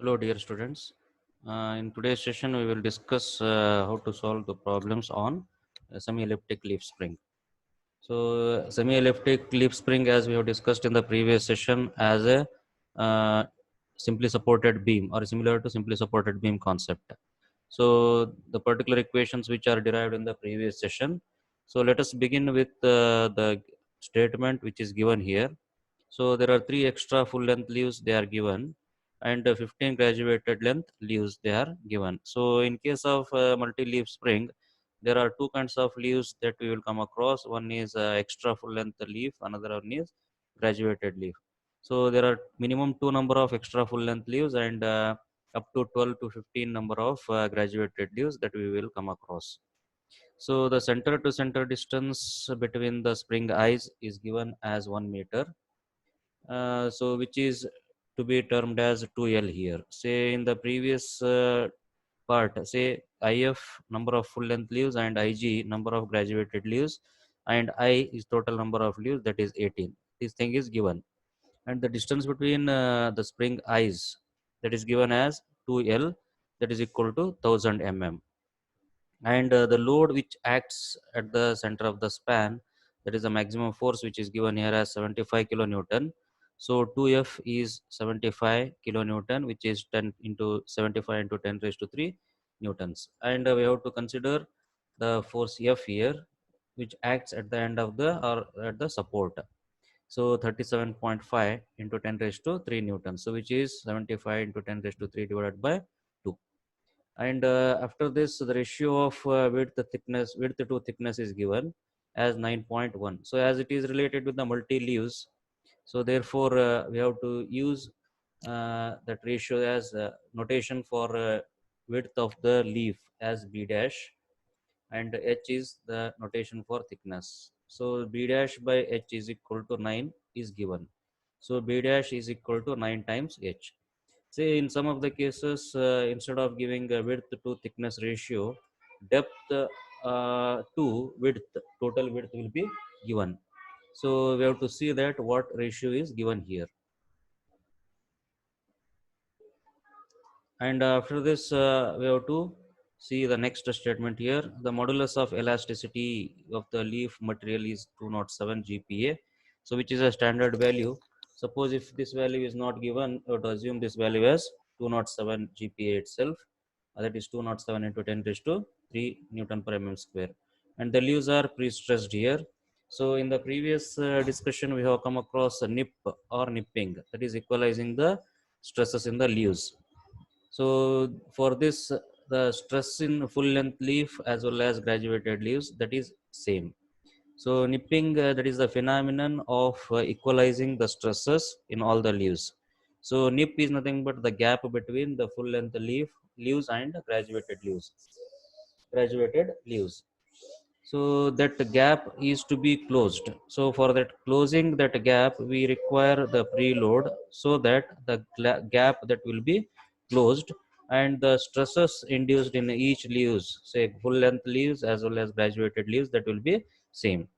Hello, dear students. In today's session, we will discuss how to solve the problems on semi-elliptic leaf spring. So, semi-elliptic leaf spring, as we have discussed in the previous session, as a uh, simply supported beam or similar to simply supported beam concept. So, the particular equations which are derived in the previous session. So, let us begin with the statement which is given here. So there are three extra full length leaves they are given, and 15 graduated length leaves they are given. So in case of multi leaf spring, there are two kinds of leaves that we will come across. One is extra full length leaf, another one is graduated leaf. So there are minimum two number of extra full length leaves and up to 12 to 15 number of graduated leaves that we will come across. So the center to center distance between the spring eyes is given as 1 meter, so which is to be termed as 2L here. Say in the previous part, say IF number of full length leaves and IG number of graduated leaves, and I is total number of leaves, that is 18. This thing is given, and the distance between the spring eyes, that is given as 2L, that is equal to 1000 mm, and the load which acts at the center of the span, that is the maximum force, which is given here as 75 kilonewton. So 2F is 75 kilonewton, which is 10 into 75 into 10 raised to 3 newtons, and we have to consider the force F here, which acts at the end of the or at the support. So 37.5 into 10 raised to 3 newtons, so which is 75 into 10 raised to 3 divided by 2. And after this, the ratio of width to thickness is given as 9.1. So as it is related with the multi leaves, so therefore we have to use that ratio as notation for width of the leaf as b dash, and h is the notation for thickness. So b dash by h is equal to 9 is given. So b dash is equal to 9 times h. Say in some of the cases, instead of giving a width to thickness ratio, depth to width, total width will be given. So we have to see that what ratio is given here. And after this, we have to see the next statement here. The modulus of elasticity of the leaf material is 207 GPa, so which is a standard value. Suppose if this value is not given, we have to assume this value as 207 GPa itself. That is 207 into 10 raised to 3 Newton per mm square. And the leaves are pre-stressed here. So in the previous discussion, we have come across a nip or nipping, that is equalizing the stresses in the leaves. So for this, the stress in full length leaf as well as graduated leaves, that is same. So nipping, that is the phenomenon of equalizing the stresses in all the leaves. So nip is nothing but the gap between the full length leaves and graduated leaves. Graduated leaves. So that gap is to be closed. So for that closing that gap, we require the preload so that the gap that will be closed, and the stresses induced in each leaves, say full length leaves as well as graduated leaves, that will be same.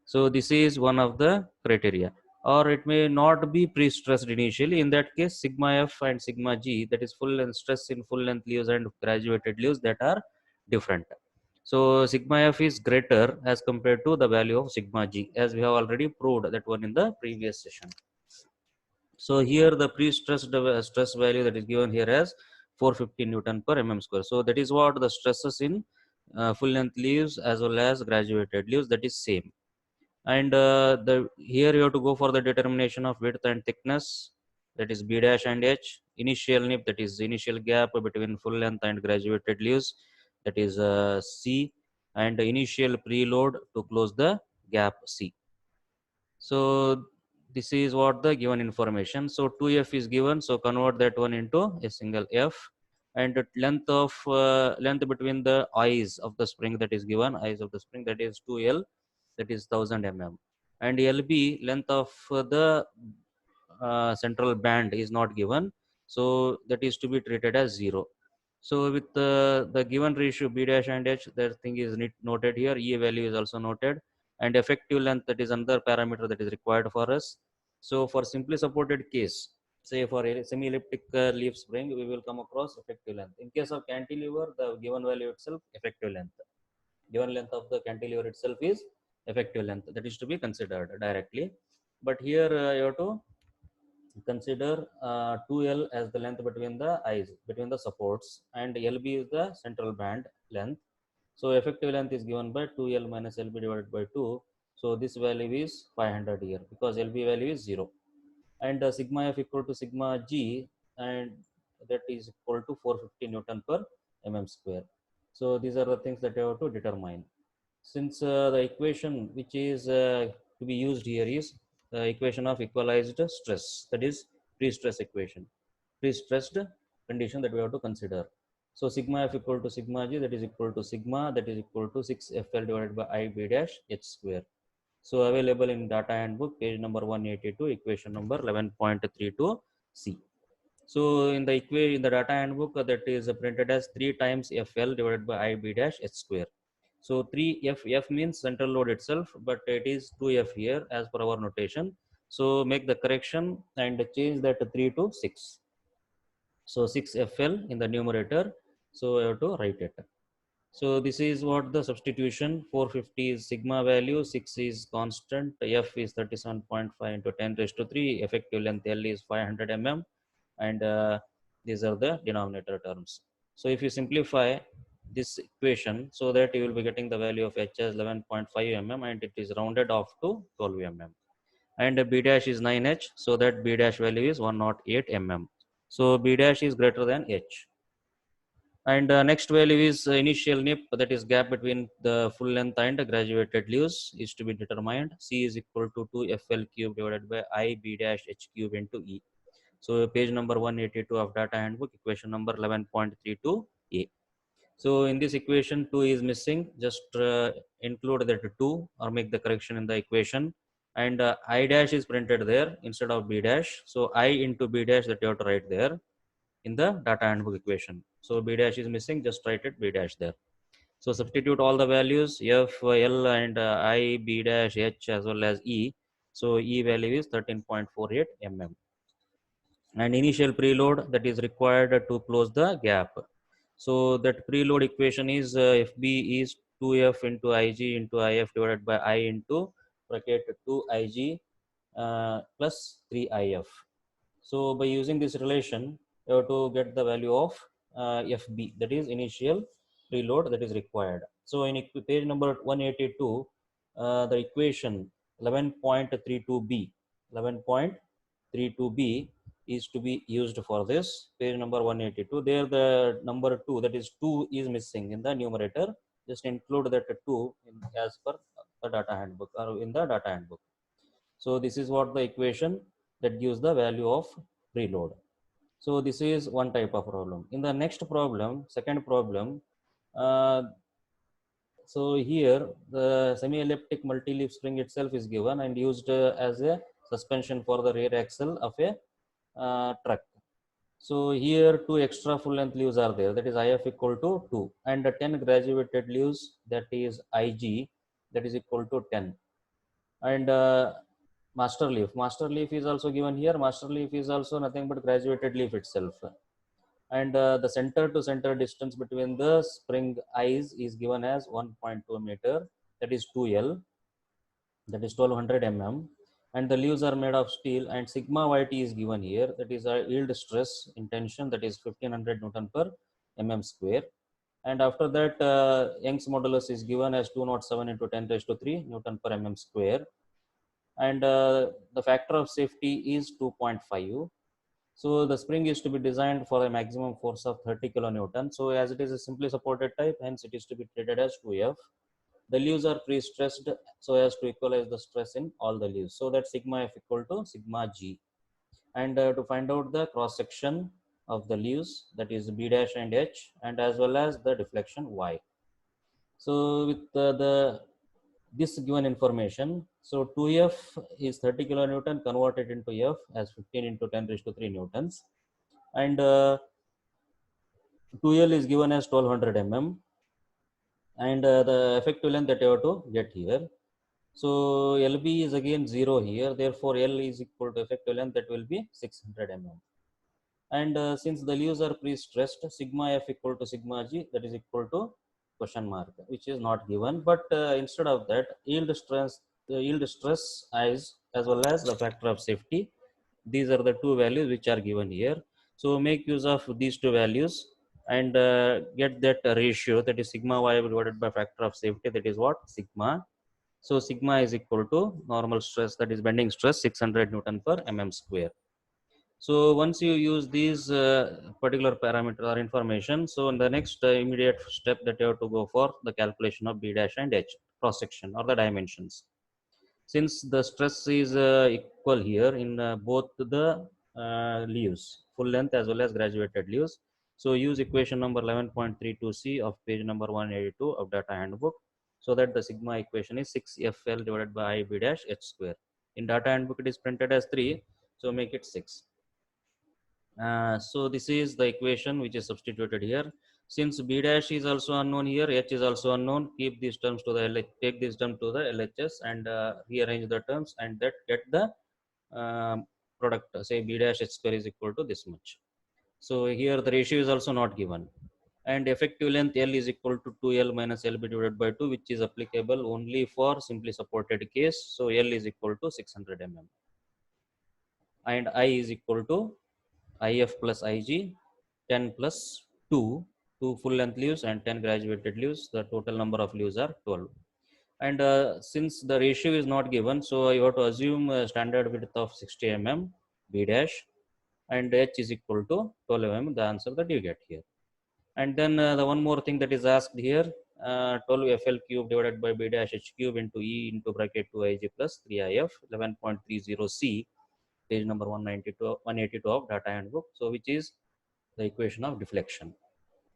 So this is one of the criteria. Or it may not be pre-stressed initially. In that case, sigma f and sigma g, that is full length stress in full length leaves and graduated leaves, that are different. So sigma f is greater as compared to the value of sigma g, as we have already proved that one in the previous session. So here the pre-stressed stress value that is given here as 450 Newton per mm square. So that is what the stresses in full length leaves as well as graduated leaves, that is same. And the here you have to go for the determination of width and thickness, that is b dash and h. Initial nip, that is initial gap between full length and graduated leaves, that is c. And initial preload to close the gap c. So this is what the given information. So 2f is given, so convert that one into a single f. And the length between the eyes of the spring, that is given, eyes of the spring, that is 2l, that is 1000 mm. And lb, length of the central band, is not given, so that is to be treated as 0. So with the given ratio b dash and h, that thing is noted here. E value is also noted, and effective length, that is another parameter that is required for us. So for simply supported case, Say for a semi-elliptic leaf spring, we will come across effective length. In case of cantilever, the given value itself effective length. Given length of the cantilever itself is effective length. That is to be considered directly. But here you have to consider 2L as the length between the eyes, between the supports, and LB is the central band length. So effective length is given by 2L minus LB divided by 2. So this value is 500 here because LB value is 0. And sigma F equal to sigma G, and that is equal to 450 Newton per mm square. So these are the things that you have to determine. Since the equation which is to be used here is the equation of equalized stress, that is pre-stress equation, pre-stressed condition that we have to consider. So sigma F equal to sigma G, that is equal to sigma, that is equal to 6FL divided by I B dash H square. So available in data handbook, page number 182, equation number 11.32C. So in the equation in the data handbook, that is printed as 3 times FL divided by IB dash H square. So 3F means central load itself, but it is 2F here as per our notation. So make the correction and change that 3 to 6. So 6FL in the numerator. So I have to write it. So this is what the substitution. 450 is sigma value, 6 is constant, F is 37.5 into 10 raised to 3, effective length L is 500 mm, and these are the denominator terms. So if you simplify this equation, so that you will be getting the value of H as 11.5 mm, and it is rounded off to 12 mm. And B dash is 9H, so that B dash value is 108 mm. So B dash is greater than H. And next value is initial nip, that is gap between the full length and graduated leaves, is to be determined. C is equal to 2FL cube divided by I B dash H cube into E. So page number 182 of data handbook, equation number 11.32A. So in this equation, 2 is missing. Just include that 2 or make the correction in the equation. And I dash is printed there instead of B dash. So I into B dash, that you have to write there in the data handbook equation. So B dash is missing, just write it B dash there. So substitute all the values F, L and I, B dash, H as well as E. So E value is 13.48 mm. And initial preload that is required to close the gap. So that preload equation is FB is 2F into IG into IF divided by I into bracket 2IG plus 3IF. So by using this relation, you have to get the value of FB, that is initial preload that is required. So in page number 182, the equation 11.32b, 11.32b is to be used for this. Page number 182. There the number 2, that is 2 is missing in the numerator. Just include that 2 as per the data handbook or in the data handbook. So this is what the equation that gives the value of preload. So this is one type of problem. In the next problem, second problem, uh, so here the semi-elliptic multi-leaf spring itself is given and used as a suspension for the rear axle of a truck. So here two extra full length leaves are there, that is IF equal to 2, and 10 graduated leaves, that is IG, that is equal to 10. And master leaf is also given here. Master leaf is also nothing but graduated leaf itself. And the center to center distance between the spring eyes is given as 1.2 meter, that is 2L, that is 1200 mm. And the leaves are made of steel, and sigma YT is given here, that is a yield stress in tension, that is 1500 Newton per mm square. And after that, Young's modulus is given as 207 into 10 raised to 3 Newton per mm square. And the factor of safety is 2.5. So the spring is to be designed for a maximum force of 30 kilonewton. So as it is a simply supported type, hence it is to be treated as 2F. The leaves are pre-stressed so as to equalize the stress in all the leaves. So that sigma F equal to sigma G. And to find out the cross section of the leaves, that is B dash and H, and as well as the deflection Y. So with this given information, so 2F is 30 kilonewton converted into F as 15 into 10 raised to 3 newtons, and 2L is given as 1200 mm, and the effective length that you have to get here. So LB is again 0 here. Therefore, L is equal to effective length, that will be 600 mm. And since the leaves are pre-stressed, sigma F equal to sigma G, that is equal to question mark, which is not given. But instead of that, yield stress as well as the factor of safety. These are the two values which are given here. So make use of these two values and get that ratio, that is sigma y divided by factor of safety, that is what? Sigma. So sigma is equal to normal stress, that is bending stress, 600 Newton per mm square. So once you use these particular parameter or information, so in the next immediate step that you have to go for the calculation of B dash and H cross section or the dimensions. Since the stress is equal here in both the leaves, full length as well as graduated leaves. So use equation number 11.32c of page number 182 of data handbook, so that the sigma equation is 6FL divided by I B dash H square. In data handbook it is printed as 3, so make it 6. So this is the equation which is substituted here. Since B dash is also unknown here, H is also unknown, keep these terms to the LH, take this term to the LHS and rearrange the terms, and that get the product. Say B dash H square is equal to this much. So here the ratio is also not given. And effective length L is equal to 2L minus LB divided by 2, which is applicable only for simply supported case. So L is equal to 600 mm. And I is equal to IF plus IG, 10 plus 2, 2 full length leaves and 10 graduated leaves. The total number of leaves are 12. And since the ratio is not given, so you have to assume a standard width of 60 mm B dash and H is equal to 12 mm, the answer that you get here. And then the one more thing that is asked here, 12 FL cube divided by B dash H cube into E into bracket 2IG plus 3IF, 11.30C, page number 182 of data handbook. So which is the equation of deflection,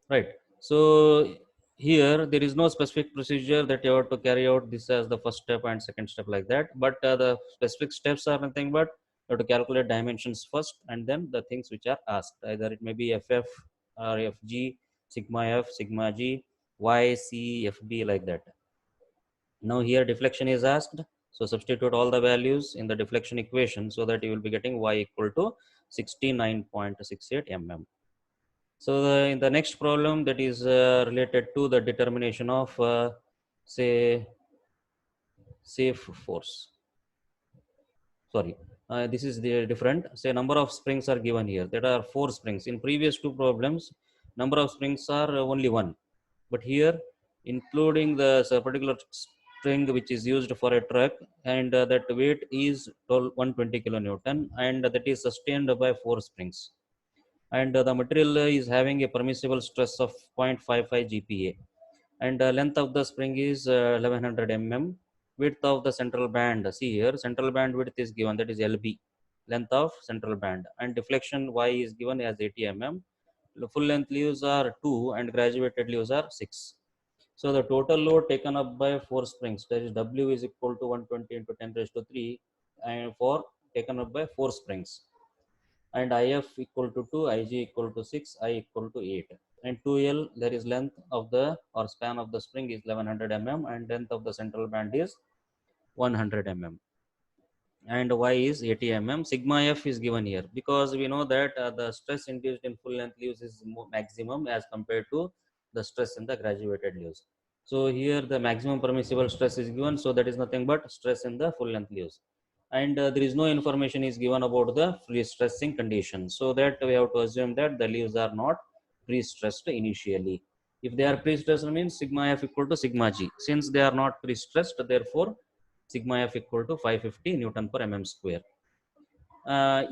right? So here there is no specific procedure that you have to carry out this as the first step and second step like that, but the specific steps are nothing but you have to calculate dimensions first and then the things which are asked, either it may be FF or FG, sigma F, sigma G, Y, C, FB, like that. Now here deflection is asked, so substitute all the values in the deflection equation so that you will be getting Y equal to 69.68 mm. So in the next problem, that is related to the determination of say safe force. Sorry, this is the different. Say number of springs are given here. There are 4 springs. In previous 2 problems, number of springs are only 1, but here including the particular spring which is used for a truck, and that weight is 120 kilonewton, and that is sustained by 4 springs, and the material is having a permissible stress of 0.55 GPa, and length of the spring is 1100 mm. Width of the central band, see here central band width is given, that is LB, length of central band, and deflection Y is given as 80 mm. The full length leaves are 2 and graduated leaves are 6. So the total load taken up by 4 springs, that is W is equal to 120 into 10 raised to 3, and for taken up by 4 springs, and IF equal to 2, IG equal to 6, I equal to 8. And 2L, there is length of the or span of the spring is 1100 mm, and length of the central band is 100 mm. And Y is 80 mm. Sigma F is given here because we know that the stress induced in full length leaves is maximum as compared to the stress in the graduated leaves. So here the maximum permissible stress is given, so that is nothing but stress in the full length leaves. And there is no information is given about the pre-stressing condition, so that we have to assume that the leaves are not pre-stressed initially. If they are pre-stressed, means sigma F equal to sigma G. Since they are not pre-stressed, therefore sigma F equal to 550 Newton per mm square.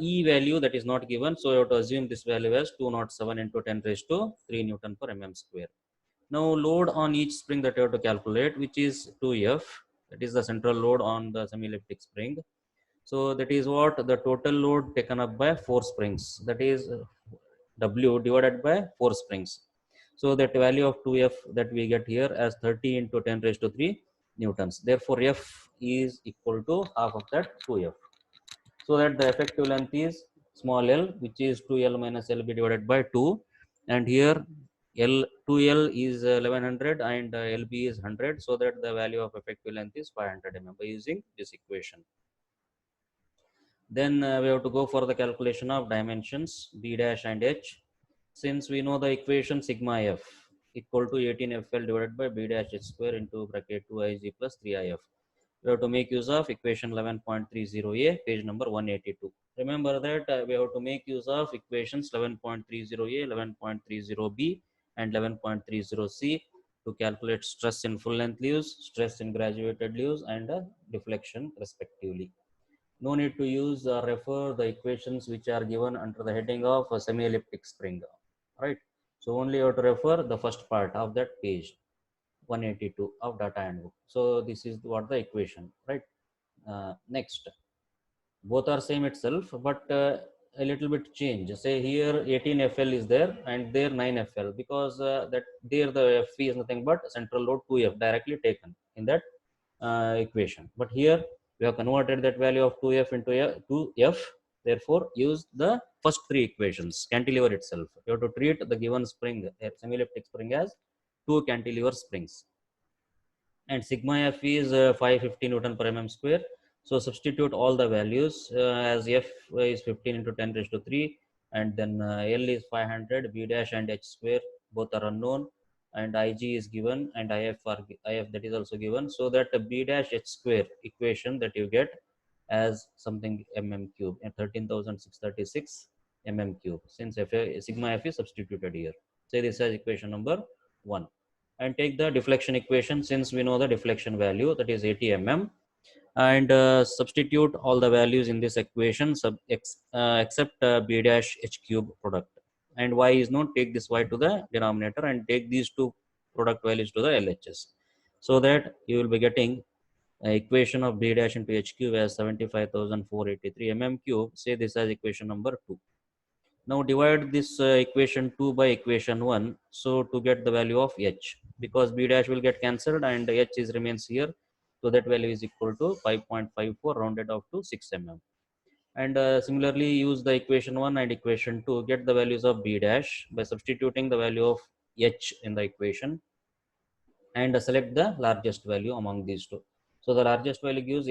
E value that is not given, so you have to assume this value as 207 into 10 raised to 3 Newton per mm square. Now load on each spring that you have to calculate, which is 2F, that is the central load on the semi-elliptic spring. So that is what the total load taken up by 4 springs, that is W divided by 4 springs. So that value of 2F that we get here as 30 into 10 raised to 3 newtons. Therefore, F is equal to half of that 2F. So that the effective length is small l, which is 2L minus LB divided by 2. And here L 2L is 1100 and LB is 100, so that the value of effective length is 500 mm by using this equation. Then we have to go for the calculation of dimensions B dash and H. Since we know the equation sigma F equal to 18FL divided by B dash H square into bracket 2IG plus 3IF. We have to make use of equation 11.30a, page number 182. Remember that we have to make use of equations 11.30a, 11.30b and 11.30c to calculate stress in full length leaves, stress in graduated leaves and deflection respectively. No need to use or refer the equations which are given under the heading of a semi-elliptic spring, right? So only you have to refer the first part of that page 182 of data handbook. So this is what the equation, right? Next, both are same itself, but a little bit change. Say here 18FL is there and there 9FL, because that there the F is nothing but central load 2F directly taken in that equation. But here we have converted that value of 2F into 2F. Therefore, use the first three equations, cantilever itself. You have to treat the given spring, semi-elliptic spring, as two cantilever springs. And sigma F is 550 Newton per mm square. So substitute all the values as F is 15 into 10 raised to 3, and then L is 500, B dash and H square both are unknown, and IG is given, and IF that is also given, so that B dash H square equation that you get as something mm cube and 13,636 mm cube, since sigma F is substituted here. Say this as equation number 1. And take the deflection equation, since we know the deflection value, that is 80 mm, and substitute all the values in this equation except B dash H cube product, and Y is known. Take this Y to the denominator and take these two product values to the LHS, so that you will be getting equation of B dash into H cube as 75,483 mm cube. Say this as equation number 2. Now divide this equation 2 by equation 1, so to get the value of H, because B dash will get cancelled and H is remains here, so that value is equal to 5.54 rounded off to 6 mm. And similarly use the equation 1 and equation 2, get the values of B dash by substituting the value of H in the equation, and select the largest value among these two. So the largest value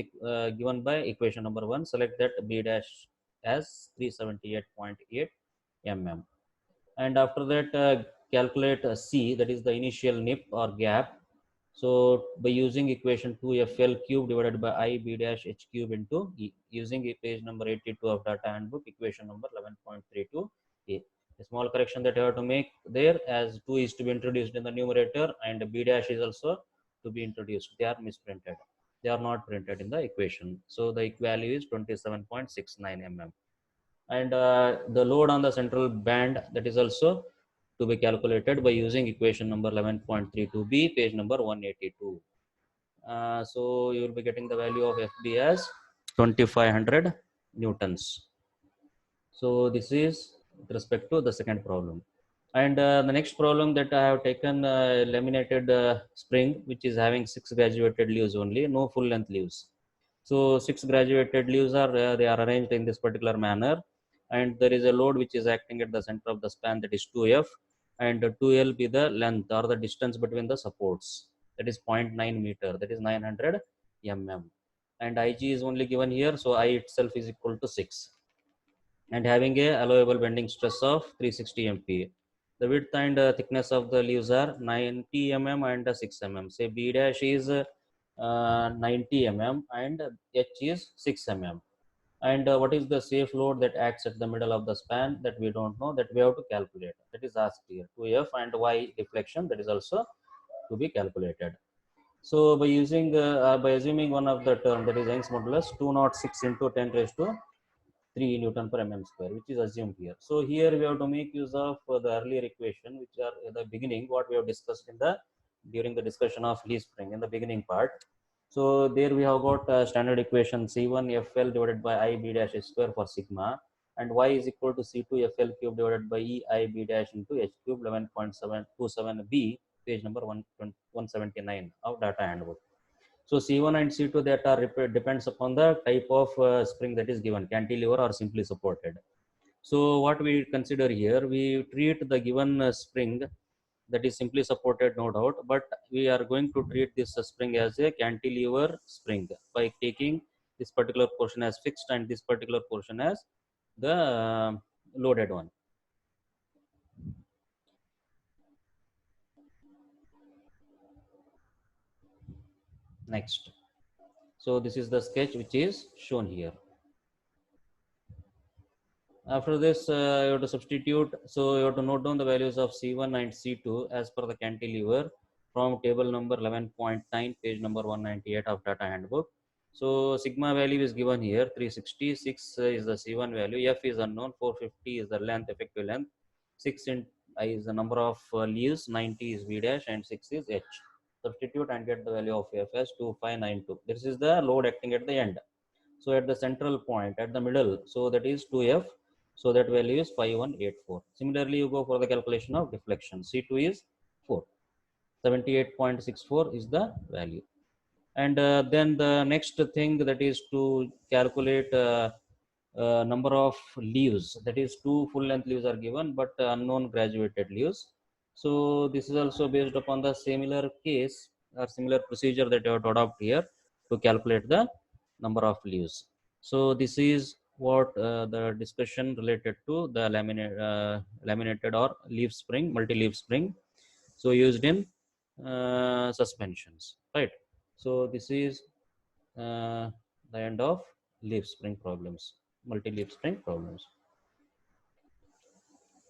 given by equation number 1, select that B dash as 378.8 mm. And after that calculate C, that is the initial nip or gap. So by using equation 2FL cube divided by I B dash H cube into E, using page number 82 of data handbook, equation number 11.32a. A small correction that you have to make there, as 2 is to be introduced in the numerator and B dash is also to be introduced. They are misprinted. They are not printed in the equation. So the value is 27.69 mm. And the load on the central band, that is also to be calculated by using equation number 11.32b, page number 182. So you will be getting the value of FB as 2500 newtons. So this is with respect to the second problem. And the next problem that I have taken laminated spring, which is having 6 graduated leaves only, no full length leaves. So 6 graduated leaves are they are arranged in this particular manner, and there is a load which is acting at the center of the span, that is 2F, and 2L be the length or the distance between the supports, that is 0.9 meter, that is 900 mm, and IG is only given here, so I itself is equal to 6, and having a allowable bending stress of 360 MPa. The width and thickness of the leaves are 90 mm and 6 mm. Say B dash is 90 mm and H is 6 mm. And what is the safe load that acts at the middle of the span, that we don't know, that we have to calculate. That is asked here. 2F and Y deflection, that is also to be calculated. So by assuming one of the term, that is Young's modulus 206 into 10 raised to 3 Newton per mm square, which is assumed here. So here we have to make use of the earlier equation, which are at the beginning, what we have discussed in the during the discussion of leaf spring in the beginning part. So there we have got standard equation C1FL divided by I B dash H square for sigma, and Y is equal to C2FL cube divided by E I B dash into H cube 11.727b, page number 179 of data handbook. So C1 and C2 that are depends upon the type of spring that is given, cantilever or simply supported. So what we consider here, we treat the given spring that is simply supported, no doubt, but we are going to treat this spring as a cantilever spring by taking this particular portion as fixed and this particular portion as the loaded one. Next, so this is the sketch which is shown here. After this, you have to substitute. So you have to note down the values of C1 and C2 as per the cantilever from table number 11.9, page number 198 of data handbook. So sigma value is given here, 366 is the C1 value, F is unknown, 450 is the length, effective length, 6 in I is the number of leaves, 90 is V dash, and 6 is H. Substitute and get the value of F as 2592. This is the load acting at the end. So at the central point, at the middle, so that is 2F. So that value is 5184. Similarly, you go for the calculation of deflection. C2 is 4. 78.64 is the value. And then the next thing, that is to calculate number of leaves. That is, two full length leaves are given, but unknown graduated leaves. So this is also based upon the similar case or similar procedure that you have to adopt here to calculate the number of leaves. So this is what the discussion related to the laminated or leaf spring, multi-leaf spring, so used in suspensions, right? So this is uh, the end of leaf spring problems, multi-leaf spring problems.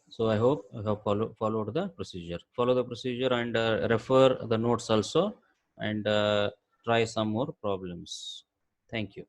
So I hope you have followed the procedure. Follow the procedure and refer the notes also, and try some more problems. Thank you.